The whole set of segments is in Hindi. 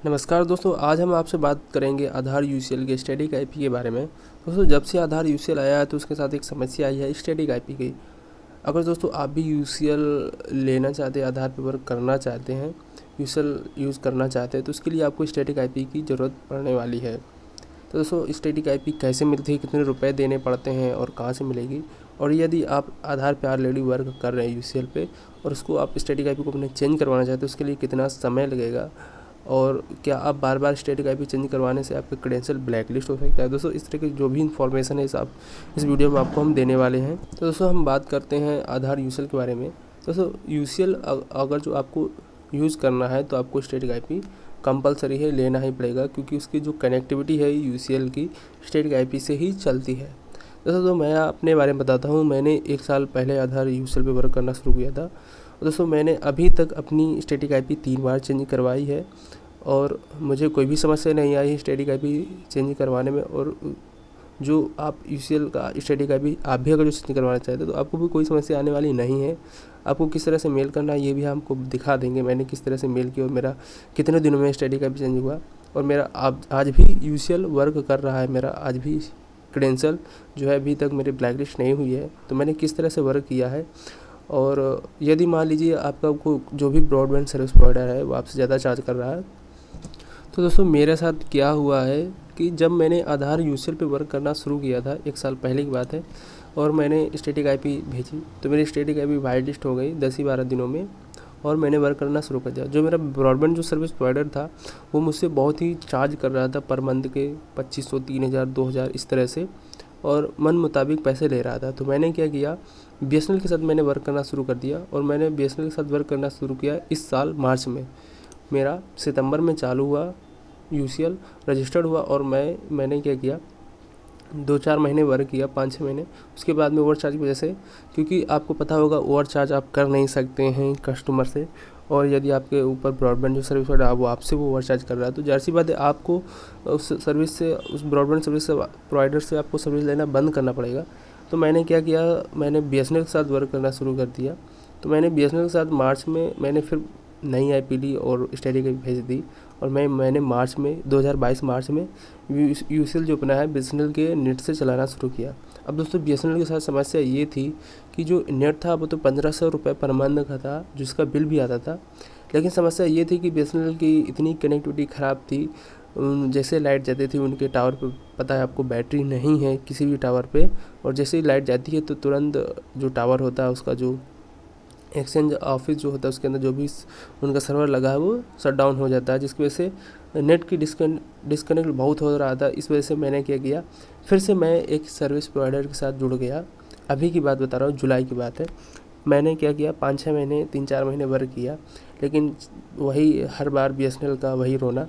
नमस्कार दोस्तों, आज हम आपसे बात करेंगे आधार यूसीएल के स्टैटिक आईपी के बारे में। दोस्तों, जब से आधार यूसीएल आया है तो उसके साथ एक समस्या आई है स्टैटिक आईपी की। अगर दोस्तों आप भी यूसीएल लेना चाहते हैं, आधार पे वर्क करना चाहते हैं, यूसीएल यूज़ करना चाहते हैं, तो उसके लिए आपको स्टैटिक आईपी की ज़रूरत पड़ने वाली है। तो दोस्तों, स्टैटिक आईपी कैसे मिलती है, कितने रुपए देने पड़ते हैं और कहाँ से मिलेगी, और यदि आप आधार पे ऑलरेडी वर्क कर रहे हैं यूसीएल पे और उसको आप स्टैटिक आईपी को अपने चेंज करवाना चाहते हैं, उसके लिए कितना समय लगेगा, और क्या आप बार बार स्टैटिक आईपी चेंज करवाने से आपका क्रेडेंशियल ब्लैक लिस्ट हो सकता है। दोस्तों, इस तरह की जो भी इन्फॉर्मेशन है इस वीडियो में आपको हम देने वाले हैं। तो दोस्तों, हम बात करते हैं आधार यूसीएल के बारे में। दोस्तों, यूसीएल अगर जो आपको यूज़ करना है तो आपको स्टैटिक आईपी कंपलसरी है, लेना ही पड़ेगा, क्योंकि उसकी जो कनेक्टिविटी है यूसीएल की स्टैटिक आईपी से ही चलती है। दोस्तों, तो मैं अपने बारे में बताता हूँ। मैंने 1 साल पहले आधार यूसीएल पे वर्क करना शुरू किया था। दोस्तों, मैंने अभी तक अपनी स्टैटिक आईपी 3 बार चेंज करवाई है और मुझे कोई भी समस्या नहीं आई स्टैटिक आईपी चेंज करवाने में। और जो आप यूसीएल का स्टैटिक आईपी आप भी अगर जो चेंज करवाना चाहते हैं तो आपको भी कोई समस्या आने वाली नहीं है। आपको किस तरह से मेल करना है ये भी हमको दिखा देंगे, मैंने किस तरह से मेल किया और मेरा कितने दिनों में स्टैटिक आईपी चेंज हुआ, और मेरा आज भी यूसीएल वर्क कर रहा है। मेरा आज भी क्रेडेंशियल जो है अभी तक मेरी ब्लैक लिस्ट नहीं हुई है, तो मैंने किस तरह से वर्क किया है। और यदि मान लीजिए आपका जो भी ब्रॉडबैंड सर्विस प्रोवाइडर है वो आपसे ज़्यादा चार्ज कर रहा है, तो दोस्तों मेरे साथ क्या हुआ है कि जब मैंने आधार यूसीएल पे वर्क करना शुरू किया था, 1 साल पहले की बात है, और मैंने स्टैटिक आईपी भेजी तो मेरी स्टैटिक आईपी वाइट लिस्ट हो गई 10 ही 12 दिनों में, और मैंने वर्क करना शुरू कर दिया। जो मेरा ब्रॉडबैंड जो सर्विस प्रोवाइडर था वो मुझसे बहुत ही चार्ज कर रहा था पर मंथ के 2500, 3000, 2000 इस तरह से, और मन मुताबिक पैसे ले रहा था। तो मैंने क्या किया, बीएसएनएल के साथ मैंने वर्क करना शुरू कर दिया, और मैंने बीएसएनएल के साथ वर्क करना शुरू किया इस साल मार्च में। मेरा सितंबर में चालू हुआ यूसीएल, रजिस्टर्ड हुआ, और मैंने क्या किया, 2-4 महीने वर्क किया, 5-6 महीने। उसके बाद में ओवर चार्ज की वजह से, क्योंकि आपको पता होगा ओवर चार्ज आप कर नहीं सकते हैं कस्टमर से, और यदि आपके ऊपर ब्रॉडबैंड जो सर्विस प्रोवाइडर वो आपसे वो ओवर चार्ज कर रहा है तो ज़ाहिर सी बात है आपको उस सर्विस से, उस ब्रॉडबैंड सर्विस प्रोवाइडर से आपको सर्विस लेना बंद करना पड़ेगा। तो मैंने क्या किया, मैंने बीएसएनएल के साथ वर्क करना शुरू कर दिया। तो मैंने बीएसएनएल के साथ मार्च में मैंने फिर नई आईपी ली और स्टैटिक आईपी भेज दी, और मैंने मार्च में 2022 मार्च में यूसीएल जो अपना है बीएसएनएल के नेट से चलाना शुरू किया। अब दोस्तों, बीएसएनएल के साथ समस्या ये थी कि जो नेट था वो तो 1500 रुपये पर मंथ का था, जिसका बिल भी आता था। लेकिन समस्या ये थी कि बीएसएनएल की इतनी कनेक्टिविटी ख़राब थी, जैसे लाइट जाती थी उनके टावर पे, पता है आपको बैटरी नहीं है किसी भी टावर पे, और जैसे ही लाइट जाती है तो तुरंत जो टावर होता है उसका जो एक्सचेंज ऑफिस जो होता है उसके अंदर जो भी उनका सर्वर लगा है वो शट डाउन हो जाता है, जिसकी वजह से नेट की डिस्कनेक्ट बहुत हो रहा था। इस वजह से मैंने क्या किया, फिर से मैं एक सर्विस प्रोवाइडर के साथ जुड़ गया। अभी की बात बता रहा हूँ, जुलाई की बात है। मैंने क्या किया, 5-6 महीने, 3-4 महीने वर्क किया, लेकिन वही हर बार बीएसएनएल का वही रोना।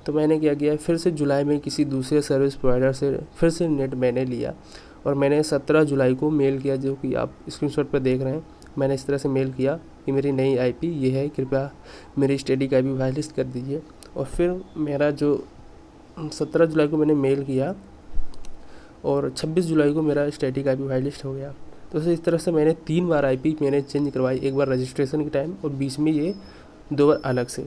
तो मैंने क्या किया, फिर से जुलाई में किसी दूसरे सर्विस प्रोवाइडर से फिर से नेट मैंने लिया, और मैंने 17 जुलाई को मेल किया, जो कि आप स्क्रीनशॉट पर देख रहे हैं। मैंने इस तरह से मेल किया कि मेरी नई आईपी ये है, कृपया मेरी स्टैटिक आईपी वाइट लिस्ट कर दीजिए। और फिर मेरा जो 17 जुलाई को मैंने मेल किया और 26 जुलाई को मेरा स्टैटिक आईपी वाइट लिस्ट हो गया। तो इस तरह से मैंने 3 बार आईपी मैंने चेंज करवाई, एक बार रजिस्ट्रेशन के टाइम और बीच में ये 2 बार अलग से।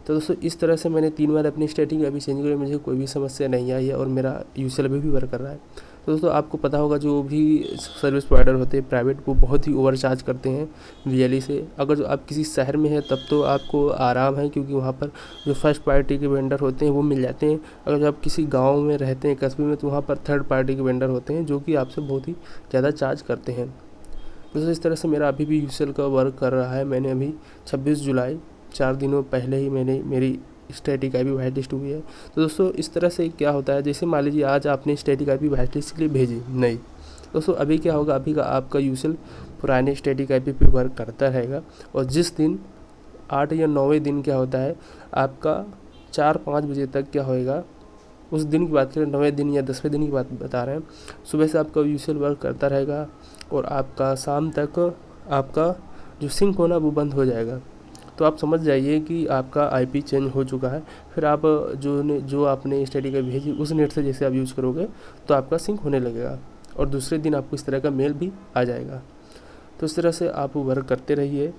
तो दोस्तों, इस तरह से मैंने 3 बार अपनी स्टैटिक आईपी चेंज करी, मुझे कोई भी समस्या नहीं आई है, और मेरा यूसीएल अभी भी वर्क कर रहा है। तो दोस्तों, आपको पता होगा जो भी सर्विस प्रोवाइडर होते हैं प्राइवेट, वो बहुत ही ओवर चार्ज करते हैं वीएलई से। अगर जो आप किसी शहर में है तब तो आपको आराम है, क्योंकि वहाँ पर जो फर्स्ट पार्टी के वेंडर होते हैं वो मिल जाते हैं। अगर जो आप किसी गाँव में रहते हैं, कस्बे में, तो वहाँ पर थर्ड पार्टी के वेंडर होते हैं जो कि आपसे बहुत ही ज़्यादा चार्ज करते हैं। दोस्तों, इस तरह से मेरा अभी भी यूसीएल का वर्क कर रहा है। मैंने अभी 26 जुलाई 4 दिनों पहले ही मेरी स्टैटिक आईपी वाइट लिस्ट हुई है। तो दोस्तों, इस तरह से क्या होता है, जैसे मान लीजिए आज आपने स्टैटिक आईपी वाइट लिस्ट के लिए भेजी नहीं, दोस्तों अभी क्या होगा, अभी का आपका यूसीएल पुराने स्टैटिक आईपी पे वर्क करता रहेगा, और जिस दिन 8 या 9वें दिन क्या होता है, आपका 4-5 बजे तक क्या होएगा, उस दिन की बात करें, 9वें दिन या 10वें दिन की बात बता रहे हैं, सुबह से आपका यूसीएल वर्क करता रहेगा, और आपका शाम तक आपका जो सिंक होना वो बंद हो जाएगा। तो आप समझ जाइए कि आपका आईपी चेंज हो चुका है। फिर आप जो आपने स्टैटिक आईपी भेजी उस नेट से जैसे आप यूज़ करोगे तो आपका सिंक होने लगेगा, और दूसरे दिन आपको इस तरह का मेल भी आ जाएगा। तो इस तरह से आप वर्क करते रहिए,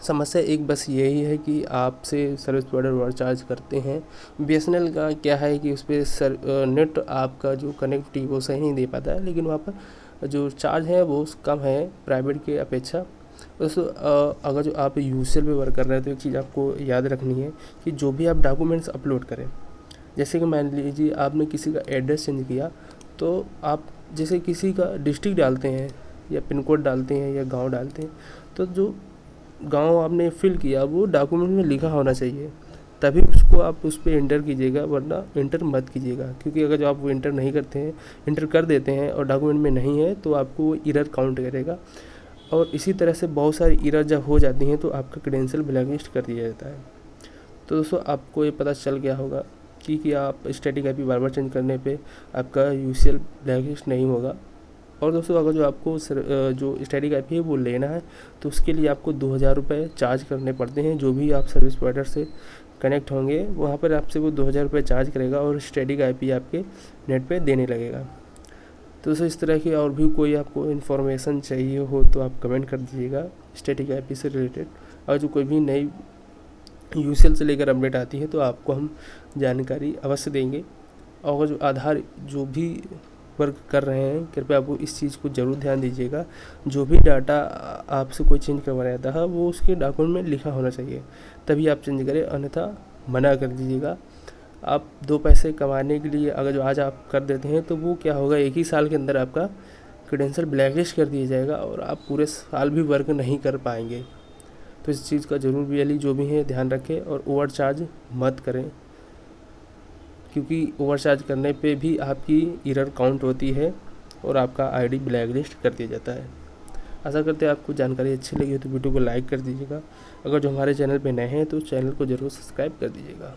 समस्या एक बस यही है कि आपसे सर्विस प्रोवाइडर ओवर चार्ज करते हैं। बीएसएनएल का क्या है कि उस पर नेट आपका जो कनेक्टिविटी वो सही नहीं दे पाता है, लेकिन वहाँ पर जो चार्ज है वो कम है प्राइवेट के अपेक्षा। दोस्तों अगर जो आप यूसीएल पे वर्क कर रहे हैं तो एक चीज़ आपको याद रखनी है कि जो भी आप डॉक्यूमेंट्स अपलोड करें, जैसे कि मान लीजिए आपने किसी का एड्रेस चेंज किया, तो आप जैसे किसी का डिस्ट्रिक्ट डालते हैं या पिन कोड डालते हैं या गांव डालते हैं, तो जो गांव आपने फिल किया वो डॉक्यूमेंट में लिखा होना चाहिए, तभी उसको आप उस पर इंटर कीजिएगा, वरना इंटर मत कीजिएगा। क्योंकि अगर जो आप वो इंटर नहीं करते हैं, इंटर कर देते हैं और डॉक्यूमेंट में नहीं है, तो आपको वो एरर काउंट करेगा। और इसी तरह से बहुत सारी एरर जब हो जाती हैं तो आपका क्रेडेंशियल ब्लैकलिस्ट कर दिया जाता है। तो दोस्तों आपको ये पता चल गया होगा कि आप स्टैटिक आईपी बार बार चेंज करने पे आपका यूसीएल ब्लैकलिस्ट नहीं होगा। और दोस्तों अगर जो आपको जो स्टैटिक आईपी है वो लेना है तो उसके लिए आपको 2000 रुपये चार्ज करने पड़ते हैं। जो भी आप सर्विस प्रोवाइडर से कनेक्ट होंगे वहाँ पर आपसे वो 2000 रुपये चार्ज करेगा और स्टैटिक आईपी आपके नेट पे देने लगेगा। तो दोस्तों इस तरह की और भी कोई आपको इन्फॉर्मेशन चाहिए हो तो आप कमेंट कर दीजिएगा स्टैटिक आईपी से रिलेटेड। और जो कोई भी नई यूसीएल से लेकर अपडेट आती है तो आपको हम जानकारी अवश्य देंगे। और जो आधार जो भी वर्क कर रहे हैं, कृपया आप इस चीज़ को ज़रूर ध्यान दीजिएगा, जो भी डाटा आपसे कोई चेंज करवाया था वो उसके डॉक्यूमेंट में लिखा होना चाहिए, तभी आप चेंज करें, अन्यथा मना कर दीजिएगा। आप 2 पैसे कमाने के लिए अगर जो आज आप कर देते हैं तो वो क्या होगा, 1 ही साल के अंदर आपका क्रेडेंशियल ब्लैकलिस्ट कर दिया जाएगा और आप पूरे साल भी वर्क नहीं कर पाएंगे। तो इस चीज़ का ज़रूर भी जो भी है ध्यान रखें और ओवर चार्ज मत करें, क्योंकि ओवर चार्ज करने पे भी आपकी एरर काउंट होती है और आपका आईडी ब्लैकलिस्ट कर दिया जाता है। आशा करते हैं आपको जानकारी अच्छी लगी हो तो वीडियो को लाइक कर दीजिएगा। अगर जो हमारे चैनल पे नए हैं तो चैनल को ज़रूर सब्सक्राइब कर दीजिएगा।